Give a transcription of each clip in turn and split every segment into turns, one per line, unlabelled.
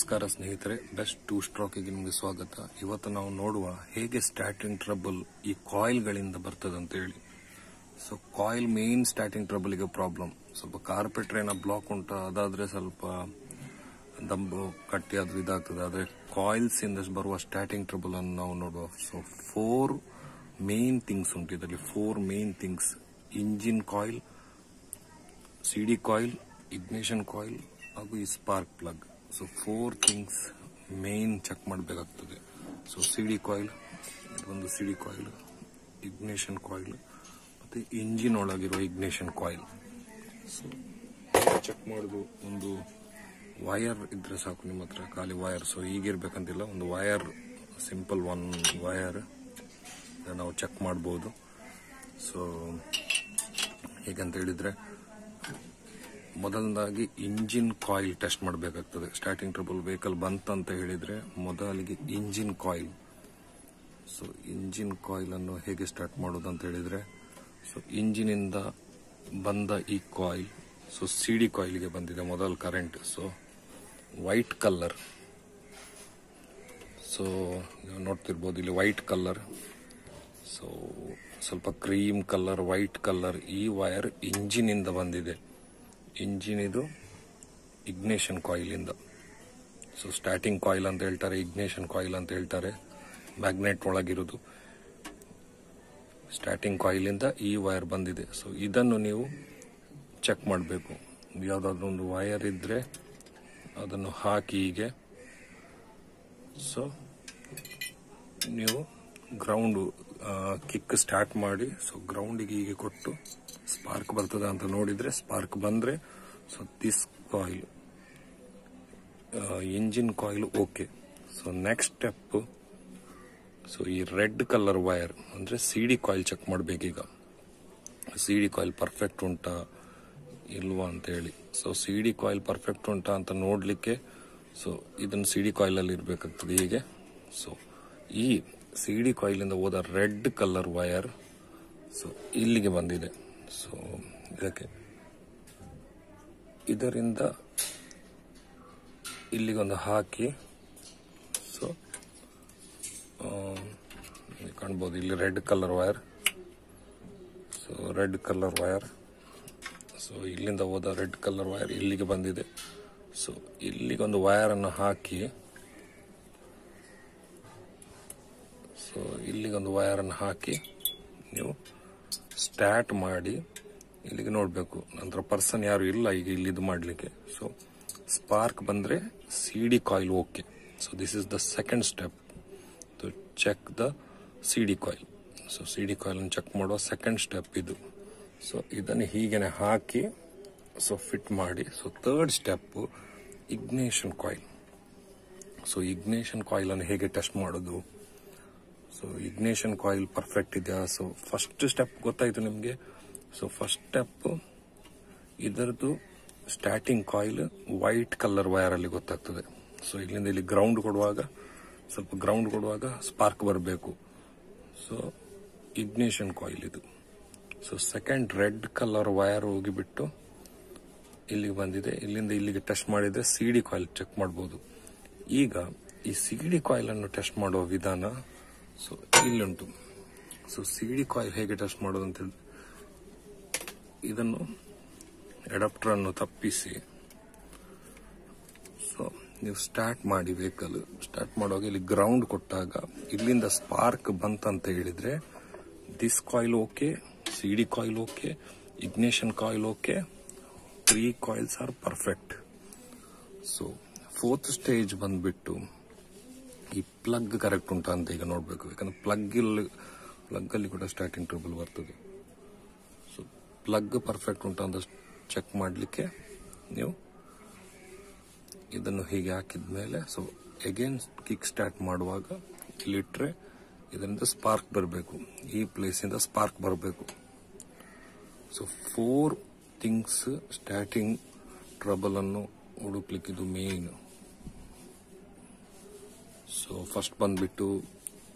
ನಮಸ್ಕಾರ ಸ್ನೇಹಿತರೆ, best two ಸ್ಟ್ರೋಕಿಗೆ ನಿಮಗೆ ಸ್ವಾಗತ. ಇವತ್ತು ನಾವು ನೋಡುವ ಹೇಗೆ ಸ್ಟಾರ್ಟಿಂಗ್ ಟ್ರಬಲ್ ಈ ಕಾಯಿಲ್ಗಳಿಂದ ಬರ್ತದೆ ಅಂತ ಹೇಳಿ. ಸೊ ಕಾಯಿಲ್ ಮೇನ್ ಸ್ಟಾರ್ಟಿಂಗ್ ಟ್ರಬಲ್ಗೆ ಪ್ರಾಬ್ಲಮ್. ಸ್ವಲ್ಪ ಕಾರ್ಪೆಟ್ರ್ ಏನೋ ಬ್ಲಾಕ್ ಉಂಟಾ, ಅದಾದ್ರೆ ಸ್ವಲ್ಪ ದಂಬು ಕಟ್ಟಿ ಆದ್ರೂ ಇದಾಗ್ತದೆ. ಆದ್ರೆ ಕಾಯಿಲ್ಸ್ ಇಂದ ಬರುವ ಸ್ಟಾರ್ಟಿಂಗ್ ಟ್ರಬಲ್ ಅನ್ನು ನಾವು ನೋಡುವ. ಸೊ 4 ಮೇನ್ ಥಿಂಗ್ಸ್ ಉಂಟು ಇದರಲ್ಲಿ. 4 main things: engine coil, CD coil, ignition coil ಹಾಗೂ ಈ spark plug. So 4 things main check ಮಾಡಬೇಕಾಗ್ತದೆ. ಸೊ ಸಿಡಿ ಕಾಯಿಲ್, ಇದೊಂದು ಸಿಡಿ ಕಾಯಿಲ್, ಇಗ್ನಿಷನ್ ಕಾಯಿಲ್ ಮತ್ತೆ ಇಂಜಿನ್ ಒಳಗಿರುವ ಇಗ್ನಿಷನ್ ಕಾಯಿಲ್. ಸೊ ಚೆಕ್ ಮಾಡುದು, ಒಂದು ವೈರ್ ಇದ್ರೆ ಸಾಕು ನಿಮ್ಮ ಹತ್ರ, ಖಾಲಿ ವೈರ್. ಸೊ ಈಗಿರ್ಬೇಕಂತಿಲ್ಲ, ಒಂದು ವೈರ್, ಸಿಂಪಲ್ 1 ವೈರ್ ನಾವು ಚೆಕ್ ಮಾಡಬಹುದು. ಸೊ ಹೇಗಂತ ಹೇಳಿದ್ರೆ, ಮೊದಲನೇದಾಗಿ ಇಂಜಿನ್ ಕಾಯಿಲ್ ಟೆಸ್ಟ್ ಮಾಡಬೇಕಾಗ್ತದೆ. ಸ್ಟಾರ್ಟಿಂಗ್ ಟ್ರಬಲ್ ವೆಹಿಕಲ್ ಬಂತಂತ ಹೇಳಿದ್ರೆ ಮೊದಲಿಗೆ engine coil. So engine coil ಅನ್ನು ಹೇಗೆ ಸ್ಟಾರ್ಟ್ ಮಾಡೋದು ಅಂತ ಹೇಳಿದ್ರೆ, ಸೊ ಇಂಜಿನ್ ಇಂದ ಬಂದ ಈ ಕಾಯಿಲ್, ಸೊ ಸಿಡಿ ಕಾಯಿಲ್ಗೆ ಬಂದಿದೆ ಮೊದಲ current. So white colour, so ನೀವು ನೋಡ್ತಿರ್ಬೋದು ಇಲ್ಲಿ ವೈಟ್ ಕಲರ್, ಸೊ ಸ್ವಲ್ಪ ಕ್ರೀಮ್ ಕಲರ್, ವೈಟ್ ಕಲರ್. ಈ ವೈರ್ ಇಂಜಿನ್ ಇಂದ ಬಂದಿದೆ. ಇಂಜಿನ್ ಇದು ಇಗ್ನಿಷನ್ ಕಾಯಿಲ್ ಇಂದ. ಸೊ ಸ್ಟಾರ್ಟಿಂಗ್ ಕಾಯಿಲ್ ಅಂತ ಹೇಳ್ತಾರೆ, ಇಗ್ನಿಷನ್ ಕಾಯಿಲ್ ಅಂತ ಹೇಳ್ತಾರೆ. ಮ್ಯಾಗ್ನೆಟ್ ಒಳಗಿರುವುದು ಸ್ಟಾರ್ಟಿಂಗ್ ಕಾಯಿಲ್ ಇಂದ ಈ ವೈರ್ ಬಂದಿದೆ. ಸೊ ಇದನ್ನು ನೀವು ಚೆಕ್ ಮಾಡಬೇಕು. ಯಾವುದಾದ್ರೂ ಒಂದು ವೈರ್ ಇದ್ರೆ ಅದನ್ನು ಹಾಕಿ ಹೀಗೆ. ಸೊ ನೀವು ಗ್ರೌಂಡ್ ಕಿಕ್ ಸ್ಟಾರ್ಟ್ ಮಾಡಿ, ಸೊ ಗ್ರೌಂಡಿಗೆ ಹೀಗೆ ಕೊಟ್ಟು ಸ್ಪಾರ್ಕ್ ಬರ್ತದ ಅಂತ ನೋಡಿದ್ರೆ, ಸ್ಪಾರ್ಕ್ ಬಂದ್ರೆ so this coil, engine coil okay. So next step, so ಈ ರೆಡ್ ಕಲರ್ ವೈರ್ ಅಂದ್ರೆ ಸಿಡಿ ಕಾಯಿಲ್ ಚೆಕ್ ಮಾಡ್ಬೇಕೀಗ. ಸಿಡಿ ಕಾಯಿಲ್ ಪರ್ಫೆಕ್ಟ್ ಉಂಟಾ ಇಲ್ವಾ ಅಂತ ಹೇಳಿ. ಸೊ ಸಿಡಿ ಕಾಯಿಲ್ ಪರ್ಫೆಕ್ಟ್ ಉಂಟಾ ಅಂತ ನೋಡ್ಲಿಕ್ಕೆ, ಸೊ ಇದನ್ನು ಸಿಡಿ ಕಾಯಿಲ್ ಅಲ್ಲಿ ಇರ್ಬೇಕಾಗ್ತದೆ ಹೀಗೆ. ಸೊ ಈ ಸಿಡಿ ಕಾಯಿಲ್ ಇಂದ ಹೋದ ರೆಡ್ ಕಲರ್ ವೈರ್ ಸೊ ಇಲ್ಲಿಗೆ ಬಂದಿದೆ. ಸೊ ಇದಕ್ಕೆ ಇದರಿಂದ ಇಲ್ಲಿಗೊಂದು ಹಾಕಿ, ಸೊ ಕಾಣ್ಬೋದು ಇಲ್ಲಿ red colour wire. So red colour wire, so ಇಲ್ಲಿಂದ ಹೋದ ರೆಡ್ ಕಲರ್ ವೈರ್ ಇಲ್ಲಿಗೆ ಬಂದಿದೆ. ಸೊ ಇಲ್ಲಿಗೊಂದು ವೈರ್ ಅನ್ನು ಹಾಕಿ, ಸೊ ಇಲ್ಲಿಗೊಂದು ವೈರ್ ಅನ್ನು ಹಾಕಿ ನೀವು ಸ್ಟಾರ್ಟ್ ಮಾಡಿ ಇಲ್ಲಿಗೆ ನೋಡ್ಬೇಕು. ನಂತರ ಪರ್ಸನ್ ಯಾರು ಇಲ್ಲ ಈಗ ಇಲ್ಲಿ ಇದು ಮಾಡ್ಲಿಕ್ಕೆ. ಸೊ ಸ್ಪಾರ್ಕ್ ಬಂದ್ರೆ CD coil okay. So this is the second step to check the CD coil. So CD coil ಅನ್ನು ಚೆಕ್ ಮಾಡುವ ಸೆಕೆಂಡ್ ಸ್ಟೆಪ್ ಇದು. ಸೊ ಇದನ್ನು ಹೀಗೇನೆ ಹಾಕಿ ಸೊ ಫಿಟ್ ಮಾಡಿ. So third step ignition coil. So ignition coil ಅನ್ನು ಹೇಗೆ test ಮಾಡೋದು? ಸೊ ಇಗ್ನಿಷನ್ ಕಾಯಿಲ್ ಪರ್ಫೆಕ್ಟ್ ಇದೆಯಾ? ಸೊ ಫಸ್ಟ್ ಸ್ಟೆಪ್ ಗೊತ್ತಾಯ್ತು ನಿಮಗೆ. ಸೊ ಫಸ್ಟ್ ಸ್ಟೆಪ್ ಇದರದ್ದು starting coil white colour wire ಅಲ್ಲಿ ಗೊತ್ತಾಗ್ತದೆ. ಸೊ ಇಲ್ಲಿಂದ ಇಲ್ಲಿ ಗ್ರೌಂಡ್ ಕೊಡುವಾಗ, ಸ್ವಲ್ಪ ಗ್ರೌಂಡ್ ಕೊಡುವಾಗ ಸ್ಪಾರ್ಕ್ ಬರಬೇಕು. ಸೊ ಇಗ್ನಿಷನ್ ಕಾಯಿಲ್ ಇದು. So second red colour wire ಹೋಗಿಬಿಟ್ಟು ಇಲ್ಲಿಗೆ ಬಂದಿದೆ. ಇಲ್ಲಿಂದ ಇಲ್ಲಿಗೆ ಟೆಸ್ಟ್ ಮಾಡಿದ್ರೆ ಸಿಡಿ ಕಾಯಿಲ್ ಚೆಕ್ ಮಾಡಬಹುದು. ಈಗ ಈ ಸಿಡಿ ಕಾಯಿಲ್ ಅನ್ನು ಟೆಸ್ಟ್ ಮಾಡುವ ವಿಧಾನ ಸೊ ಇಲ್ಲುಂಟು. ಸೊ ಸಿಡಿ ಕಾಯಿಲ್ ಹೇಗೆ ಟೆಸ್ಟ್ ಮಾಡೋದು ಅಂತ ಹೇಳಿ, ಇದನ್ನು ಅಡಾಪ್ಟರ್ ಅನ್ನು ತಪ್ಪಿಸಿ, ಸೊ ನೀವು ಸ್ಟಾರ್ಟ್ ಮಾಡಿ. ವೆಹಿಕಲ್ ಸ್ಟಾರ್ಟ್ ಮಾಡುವಾಗ ಇಲ್ಲಿ ಗ್ರೌಂಡ್ ಕೊಟ್ಟಾಗ ಇಲ್ಲಿಂದ ಸ್ಪಾರ್ಕ್ ಬಂತಂತ ಹೇಳಿದ್ರೆ this coil okay, CD coil okay, ignition coil okay, 3 coils are perfect. So 4th stage ಬಂದ್ಬಿಟ್ಟು ಈ ಪ್ಲಗ್ ಕರೆಕ್ಟ್ ಉಂಟಾ ಅಂತ ಈಗ ನೋಡ್ಬೇಕು. ಯಾಕಂದ್ರೆ ಪ್ಲಗ್ ಅಲ್ಲಿ ಕೂಡ ಸ್ಟಾರ್ಟಿಂಗ್ ಟ್ರಬಲ್ ಬರ್ತದೆ. ಸೊ ಪ್ಲಗ್ ಪರ್ಫೆಕ್ಟ್ ಉಂಟಾ ಅಂತ ಚೆಕ್ ಮಾಡಲಿಕ್ಕೆ ನೀವು ಇದನ್ನು ಹೀಗೆ ಹಾಕಿದ್ಮೇಲೆ, ಸೊ ಅಗೇನ್ ಕಿಕ್ ಸ್ಟಾರ್ಟ್ ಮಾಡುವಾಗ ಇಲ್ಲಿಟ್ರೆ ಇದರಿಂದ ಸ್ಪಾರ್ಕ್ ಬರಬೇಕು. ಈ ಪ್ಲೇಸ್ ಇಂದ ಸ್ಪಾರ್ಕ್ ಬರಬೇಕು. ಸೊ 4 ಥಿಂಗ್ಸ್ ಸ್ಟಾರ್ಟಿಂಗ್ ಟ್ರಬಲ್ ಅನ್ನು ಹುಡುಕ್ಲಿಕ್ಕೆ ಇದು ಮೇನ್. ಸೊ ಫಸ್ಟ್ ಬಂದ್ಬಿಟ್ಟು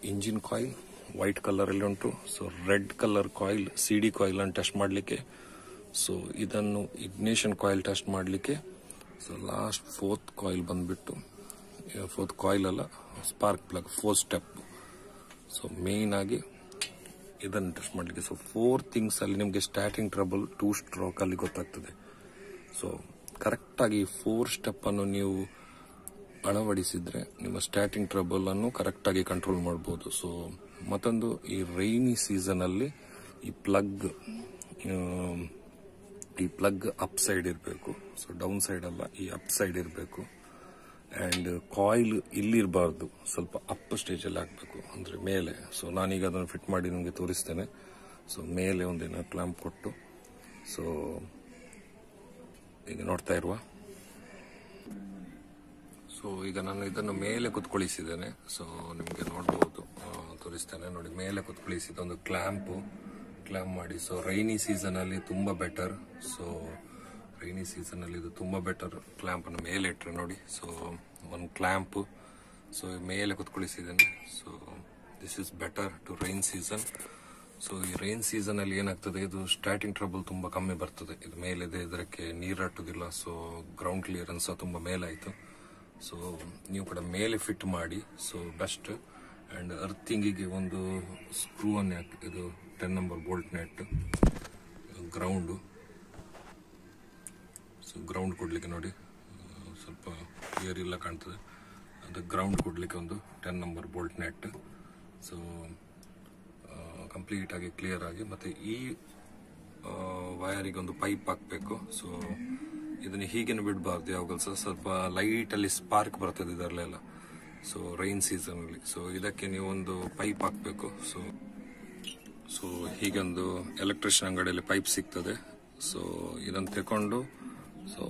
ಇಂಜಿನ್ ಕಾಯಿಲ್ ವೈಟ್ ಕಲರ್ ಅಲ್ಲಿ ಉಂಟು. So red colour coil CD coil ಅನ್ನು ಟೆಸ್ಟ್ ಮಾಡಲಿಕ್ಕೆ. ಸೊ ಇದನ್ನು ಇಗ್ನಿಷನ್ ಕಾಯಿಲ್ ಟೆಸ್ಟ್ ಮಾಡಲಿಕ್ಕೆ. ಸೊ ಲಾಸ್ಟ್ 4th ಕಾಯಿಲ್ ಬಂದ್ಬಿಟ್ಟು ಫೋರ್ತ್ ಕಾಯಿಲ್ ಅಲ್ಲ, spark plug 4 step. So main ಆಗಿ ಇದನ್ನು ಟೆಸ್ಟ್ ಮಾಡಲಿಕ್ಕೆ. ಸೊ 4 ಥಿಂಗ್ಸ್ ಅಲ್ಲಿ ನಿಮಗೆ ಸ್ಟಾರ್ಟಿಂಗ್ ಟ್ರಬಲ್ 2 ಸ್ಟ್ರೋಕ್ ಅಲ್ಲಿ ಗೊತ್ತಾಗ್ತದೆ. ಸೊ ಕರೆಕ್ಟ್ ಆಗಿ 4 ಸ್ಟೆಪ್ ಅನ್ನು ನೀವು ಅಳವಡಿಸಿದ್ರೆ ನಿಮ್ಮ ಸ್ಟಾರ್ಟಿಂಗ್ ಟ್ರಬಲ್ ಅನ್ನು ಕರೆಕ್ಟ್ ಆಗಿ ಕಂಟ್ರೋಲ್ ಮಾಡಬಹುದು. ಸೊ ಮತ್ತೊಂದು, ಈ ರೈನಿ ಸೀಸನ್ ಅಲ್ಲಿ ಈ ಪ್ಲಗ್ ಅಪ್ ಸೈಡ್ ಇರಬೇಕು. ಸೊ ಡೌನ್ ಸೈಡ್ ಅಲ್ಲ, ಈ ಅಪ್ ಸೈಡ್ ಇರಬೇಕು. ಅಂಡ್ ಕಾಯಿಲ್ ಇಲ್ಲಿರಬಾರ್ದು, ಸ್ವಲ್ಪ ಅಪ್ ಸ್ಟೇಜ್ ಅಲ್ಲಿ ಹಾಕಬೇಕು, ಅಂದ್ರೆ ಮೇಲೆ. ಸೊ ನಾನೀಗ ಅದನ್ನು ಫಿಟ್ ಮಾಡಿ ನಿಮಗೆ ತೋರಿಸ್ತೇನೆ. ಸೊ ಮೇಲೆ ಒಂದಿನ ಕ್ಲಾಂಪ್ ಕೊಟ್ಟು, ಸೊ ಈಗ ನೋಡ್ತಾ ಇರುವ. ಸೊ ಈಗ ನಾನು ಇದನ್ನು ಮೇಲೆ ಕುತ್ಕೊಳಿಸಿದ್ದೇನೆ. ಸೊ ನಿಮಗೆ ನೋಡಬಹುದು, ತೋರಿಸ್ತೇನೆ ನೋಡಿ. ಮೇಲೆ ಕುತ್ಕೊಳಿಸಿದ ಒಂದು ಕ್ಲಾಂಪ್ ಮಾಡಿ. ಸೊ ರೈನಿ ಸೀಸನ್ ಅಲ್ಲಿ ತುಂಬಾ ಬೆಟರ್. ಸೊ ರೈನಿ ಸೀಸನ್ ಅಲ್ಲಿ ಇದು ತುಂಬಾ ಬೆಟರ್. ಕ್ಲಾಂಪ್ ಅನ್ನು ಮೇಲೆ ಇಟ್ರೆ ನೋಡಿ. ಸೊ ಒಂದು ಕ್ಲಾಂಪ್ ಸೊ ಮೇಲೆ ಕುತ್ಕೊಳಿಸಿದ್ದೇನೆ. So this is better to rain season. So ಈ ರೈನ್ ಸೀಸನ್ ಅಲ್ಲಿ ಏನಾಗ್ತದೆ, ಇದು ಸ್ಟಾರ್ಟಿಂಗ್ ಟ್ರಬಲ್ ತುಂಬಾ ಕಮ್ಮಿ ಬರ್ತದೆ. ಇದು ಮೇಲಿದೆ, ಇದಕ್ಕೆ ನೀರಟ್ಟುದಿಲ್ಲ. ಸೊ ಗ್ರೌಂಡ್ ಕ್ಲಿಯರೆನ್ಸ್ ತುಂಬಾ ಮೇಲಾಯ್ತು. ಸೊ ನೀವು ಕೂಡ ಮೇಲೆ ಫಿಟ್ ಮಾಡಿ. So best. ಅಂಡ್ ಅರ್ಥಿಂಗಿಗೆ ಒಂದು ಸ್ಕ್ರೂ ಅನ್ನು ಹಾಕಿ, ಇದು 10 number bolt net ground. So ground ಕೊಡ್ಲಿಕ್ಕೆ ನೋಡಿ, ಸ್ವಲ್ಪ ಕ್ಲಿಯರ್ ಇಲ್ಲ ಕಾಣ್ತದೆ. ಅದು ಗ್ರೌಂಡ್ ಕೊಡ್ಲಿಕ್ಕೆ ಒಂದು 10 number bolt net. So complete ಆಗಿ ಕ್ಲಿಯರ್ ಆಗಿ, ಮತ್ತೆ ಈ ವಯರಿಗೆ ಒಂದು ಪೈಪ್ ಹಾಕಬೇಕು. ಸೊ ಇದನ್ನ ಹೀಗೇನು ಬಿಡಬಾರ್ದು ಯಾವಾಗಲೂ ಸಹ. ಸ್ವಲ್ಪ ಲೈಟ್ ಅಲ್ಲಿ ಸ್ಪಾರ್ಕ್ ಬರ್ತದೆ ಇದರಲ್ಲೆಲ್ಲ. ಸೊ ರೈನ್ ಸೀಸನ್ ಅಲ್ಲಿ. ಸೊ ಇದಕ್ಕೆ ನೀವು ಒಂದು ಪೈಪ್ ಹಾಕಬೇಕು. ಸೊ ಹೀಗೊಂದು ಎಲೆಕ್ಟ್ರಿಷಿಯನ್ ಅಂಗಡಿಯಲ್ಲಿ ಪೈಪ್ ಸಿಗ್ತದೆ. ಸೊ ಇದನ್ನು ತಗೊಂಡು ಸೊ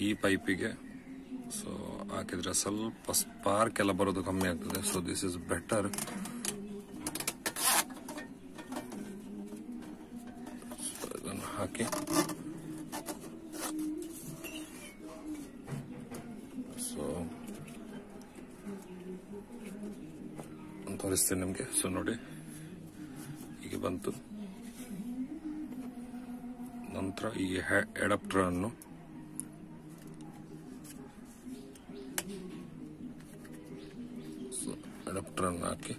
ಈ ಪೈಪಿಗೆ ಸೊ ಹಾಕಿದ್ರೆ ಸ್ವಲ್ಪ ಸ್ಪಾರ್ಕ್ ಎಲ್ಲ ಬರೋದು ಕಮ್ಮಿ ಆಗ್ತದೆ. So this is better. ಇದನ್ನು ಹಾಕಿ ಸೊ ತೋರಿಸ್ತೇನೆ ನಿಮಗೆ. ಸೊ ನೋಡಿ, ಹೀಗೆ ಬಂತು. ನಂತರ ಈ ಅಡಾಪ್ಟರ್ ಅನ್ನು ಹಾಕಿ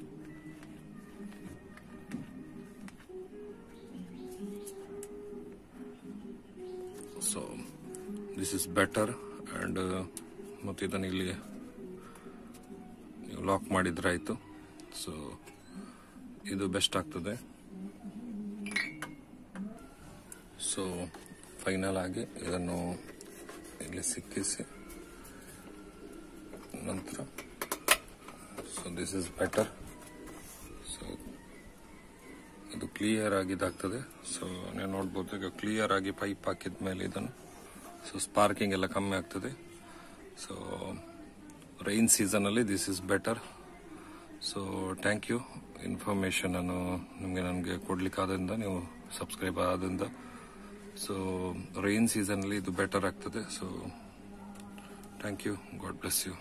so this is better. And ಮತ್ತೆ ಇದನ್ನು ಇಲ್ಲಿ ನೀವು ಲಾಕ್ ಮಾಡಿದ್ರೆ ಆಯ್ತು. ಸೊ ಇದು ಬೆಸ್ಟ್ ಆಗ್ತದೆ. ಸೊ ಫೈನಲ್ ಆಗಿ ಇದನ್ನು ಇಲ್ಲಿ ಸಿಕ್ಕಿಸಿ ನಂತರ so this is better. So ಇದು ಕ್ಲಿಯರ್ ಆಗಿ ಇದಾಗ್ತದೆ. ಸೊ ನೀವು ನೋಡ್ಬೋದು, ಈಗ ಕ್ಲಿಯರ್ ಆಗಿ ಪೈಪ್ ಹಾಕಿದ ಮೇಲೆ ಇದನ್ನು ಸೊ ಸ್ಪಾರ್ಕಿಂಗ್ ಎಲ್ಲ ಕಮ್ಮಿ ಆಗ್ತದೆ. ಸೊ ರೈನ್ ಸೀಸನ್ ಅಲ್ಲಿ this is better. So thank you. Information ಅನ್ನು ನನಗೆ ಕೊಡ್ಲಿಕ್ಕೆ ಆದ್ರಿಂದ, ನೀವು ಸಬ್ಸ್ಕ್ರೈಬ್ ಆದ್ರಿಂದ. ಸೊ ರೈನ್ ಸೀಸನ್ ಅಲ್ಲಿ ಇದು ಬೆಟರ್ ಆಗ್ತದೆ. So thank you. God bless you.